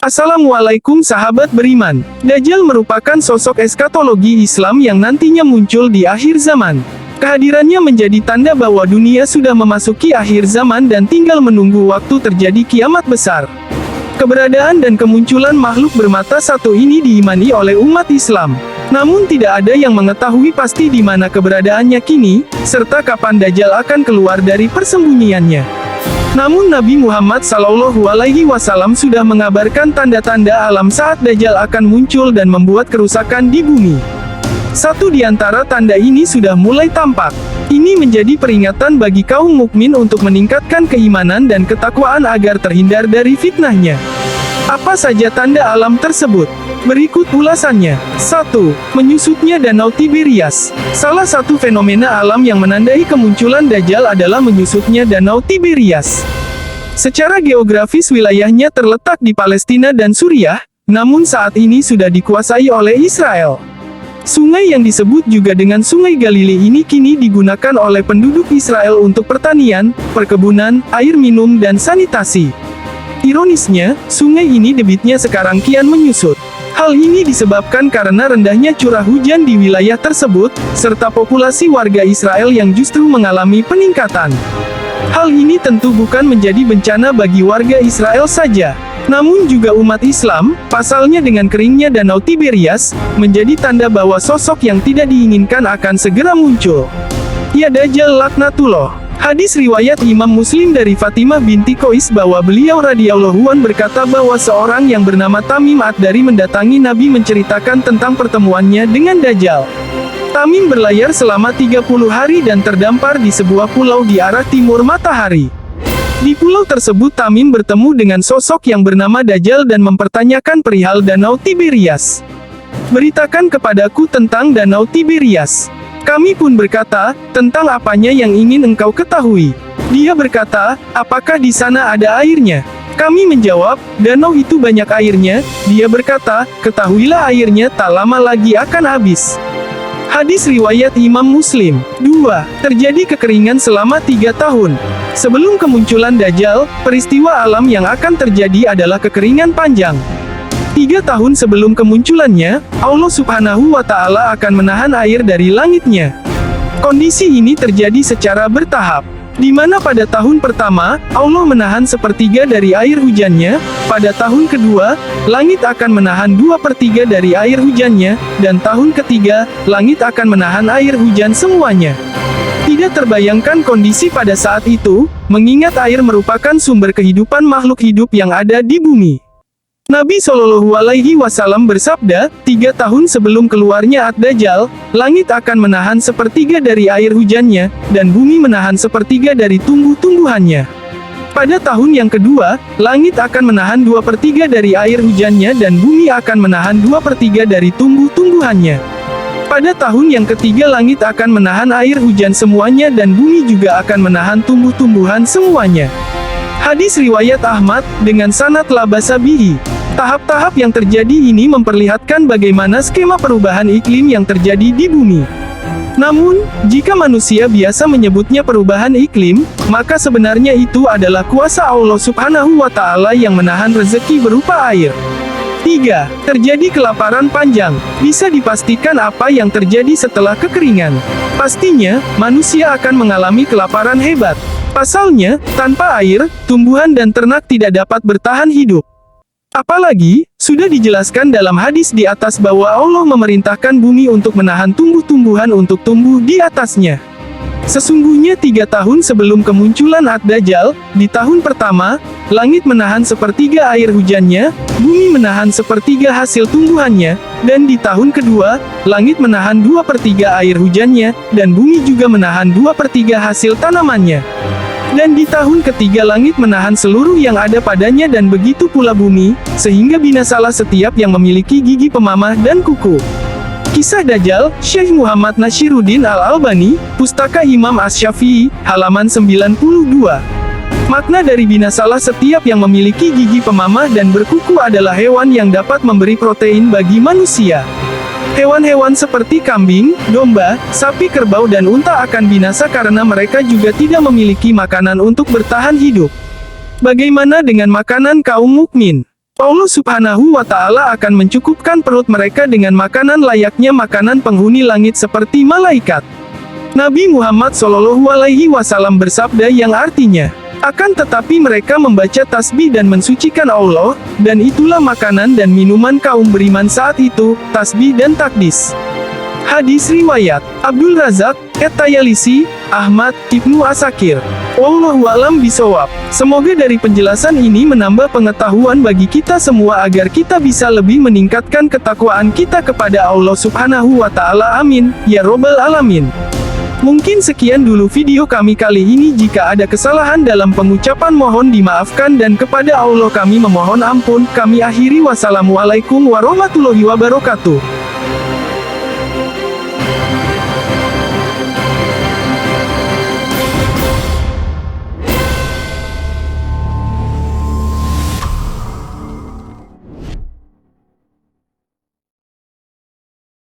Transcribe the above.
Assalamualaikum sahabat beriman. Dajjal merupakan sosok eskatologi Islam yang nantinya muncul di akhir zaman. Kehadirannya menjadi tanda bahwa dunia sudah memasuki akhir zaman dan tinggal menunggu waktu terjadi kiamat besar. Keberadaan dan kemunculan makhluk bermata satu ini diimani oleh umat Islam. Namun tidak ada yang mengetahui pasti di mana keberadaannya kini, serta kapan Dajjal akan keluar dari persembunyiannya. Namun Nabi Muhammad SAW sudah mengabarkan tanda-tanda alam saat Dajjal akan muncul dan membuat kerusakan di bumi. Satu di antara tanda ini sudah mulai tampak. Ini menjadi peringatan bagi kaum mukmin untuk meningkatkan keimanan dan ketakwaan agar terhindar dari fitnahnya. Apa saja tanda alam tersebut? Berikut ulasannya. 1. Menyusutnya Danau Tiberias. Salah satu fenomena alam yang menandai kemunculan Dajjal adalah menyusutnya Danau Tiberias. Secara geografis wilayahnya terletak di Palestina dan Suriah, namun saat ini sudah dikuasai oleh Israel. Sungai yang disebut juga dengan Sungai Galilei ini kini digunakan oleh penduduk Israel untuk pertanian, perkebunan, air minum dan sanitasi. Ironisnya, sungai ini debitnya sekarang kian menyusut. Hal ini disebabkan karena rendahnya curah hujan di wilayah tersebut, serta populasi warga Israel yang justru mengalami peningkatan. Hal ini tentu bukan menjadi bencana bagi warga Israel saja, namun juga umat Islam. Pasalnya dengan keringnya Danau Tiberias, menjadi tanda bahwa sosok yang tidak diinginkan akan segera muncul. Ya Dajjal laknatullah. Hadis riwayat Imam Muslim dari Fatimah binti Qais bahwa beliau radhiyallahu an berkata bahwa seorang yang bernama Tamim Ad-Dari mendatangi Nabi menceritakan tentang pertemuannya dengan Dajjal. Tamim berlayar selama 30 hari dan terdampar di sebuah pulau di arah timur matahari. Di pulau tersebut Tamim bertemu dengan sosok yang bernama Dajjal dan mempertanyakan perihal Danau Tiberias. "Beritakan kepadaku tentang Danau Tiberias." Kami pun berkata, "Tentang apanya yang ingin engkau ketahui?" Dia berkata, "Apakah di sana ada airnya?" Kami menjawab, "Danau itu banyak airnya." Dia berkata, "Ketahuilah airnya tak lama lagi akan habis." Hadis riwayat Imam Muslim. 2. Terjadi kekeringan selama 3 tahun. Sebelum kemunculan Dajjal, peristiwa alam yang akan terjadi adalah kekeringan panjang. 3 tahun sebelum kemunculannya, Allah Subhanahu wa Ta'ala akan menahan air dari langitnya. Kondisi ini terjadi secara bertahap, di mana pada tahun pertama, Allah menahan sepertiga dari air hujannya, pada tahun kedua, langit akan menahan 2/3 dari air hujannya, dan tahun ketiga, langit akan menahan air hujan semuanya. Tidak terbayangkan kondisi pada saat itu, mengingat air merupakan sumber kehidupan makhluk hidup yang ada di bumi. Nabi Shallallahu Alaihi Wasallam bersabda, 3 tahun sebelum keluarnya Ad-Dajjal, langit akan menahan sepertiga dari air hujannya, dan bumi menahan sepertiga dari tumbuh-tumbuhannya. Pada tahun yang kedua, langit akan menahan 2/3 dari air hujannya dan bumi akan menahan 2/3 dari tumbuh-tumbuhannya. Pada tahun yang ketiga langit akan menahan air hujan semuanya dan bumi juga akan menahan tumbuh-tumbuhan semuanya. Hadis riwayat Ahmad, dengan sanad la ba'sa bihi. Tahap-tahap yang terjadi ini memperlihatkan bagaimana skema perubahan iklim yang terjadi di bumi. Namun, jika manusia biasa menyebutnya perubahan iklim, maka sebenarnya itu adalah kuasa Allah Subhanahu wa Ta'ala yang menahan rezeki berupa air. 3. Terjadi kelaparan panjang. Bisa dipastikan apa yang terjadi setelah kekeringan. Pastinya, manusia akan mengalami kelaparan hebat. Pasalnya, tanpa air, tumbuhan dan ternak tidak dapat bertahan hidup. Apalagi, sudah dijelaskan dalam hadis di atas bahwa Allah memerintahkan bumi untuk menahan tumbuh-tumbuhan untuk tumbuh di atasnya. Sesungguhnya 3 tahun sebelum kemunculan Ad-Dajjal, di tahun pertama, langit menahan sepertiga air hujannya, bumi menahan sepertiga hasil tumbuhannya, dan di tahun kedua, langit menahan 2/3 air hujannya, dan bumi juga menahan 2/3 hasil tanamannya. Dan di tahun ketiga langit menahan seluruh yang ada padanya dan begitu pula bumi, sehingga binasalah setiap yang memiliki gigi pemamah dan kuku. Kisah Dajjal, Syekh Muhammad Nashiruddin Al-Albani, Pustaka Imam Asy-Syafi'i, halaman 92. Makna dari binasalah setiap yang memiliki gigi pemamah dan berkuku adalah hewan yang dapat memberi protein bagi manusia. Hewan-hewan seperti kambing, domba, sapi kerbau dan unta akan binasa karena mereka juga tidak memiliki makanan untuk bertahan hidup. Bagaimana dengan makanan kaum mukmin? Allah Subhanahu wa Ta'ala akan mencukupkan perut mereka dengan makanan layaknya makanan penghuni langit seperti malaikat. Nabi Muhammad Shallallahu Alaihi Wasallam bersabda yang artinya, akan tetapi mereka membaca tasbih dan mensucikan Allah, dan itulah makanan dan minuman kaum beriman saat itu, tasbih dan takdis. Hadis riwayat Abdul Razak, At-Tayalisi, Ahmad, Ibnu Asakir. Wallahu a'lam bishawab. Semoga dari penjelasan ini menambah pengetahuan bagi kita semua agar kita bisa lebih meningkatkan ketakwaan kita kepada Allah Subhanahu wa Ta'ala. Amin, ya Robbal Alamin. Mungkin sekian dulu video kami kali ini. Jika ada kesalahan dalam pengucapan mohon dimaafkan dan kepada Allah kami memohon ampun. Kami akhiri, wassalamualaikum warahmatullahi wabarakatuh.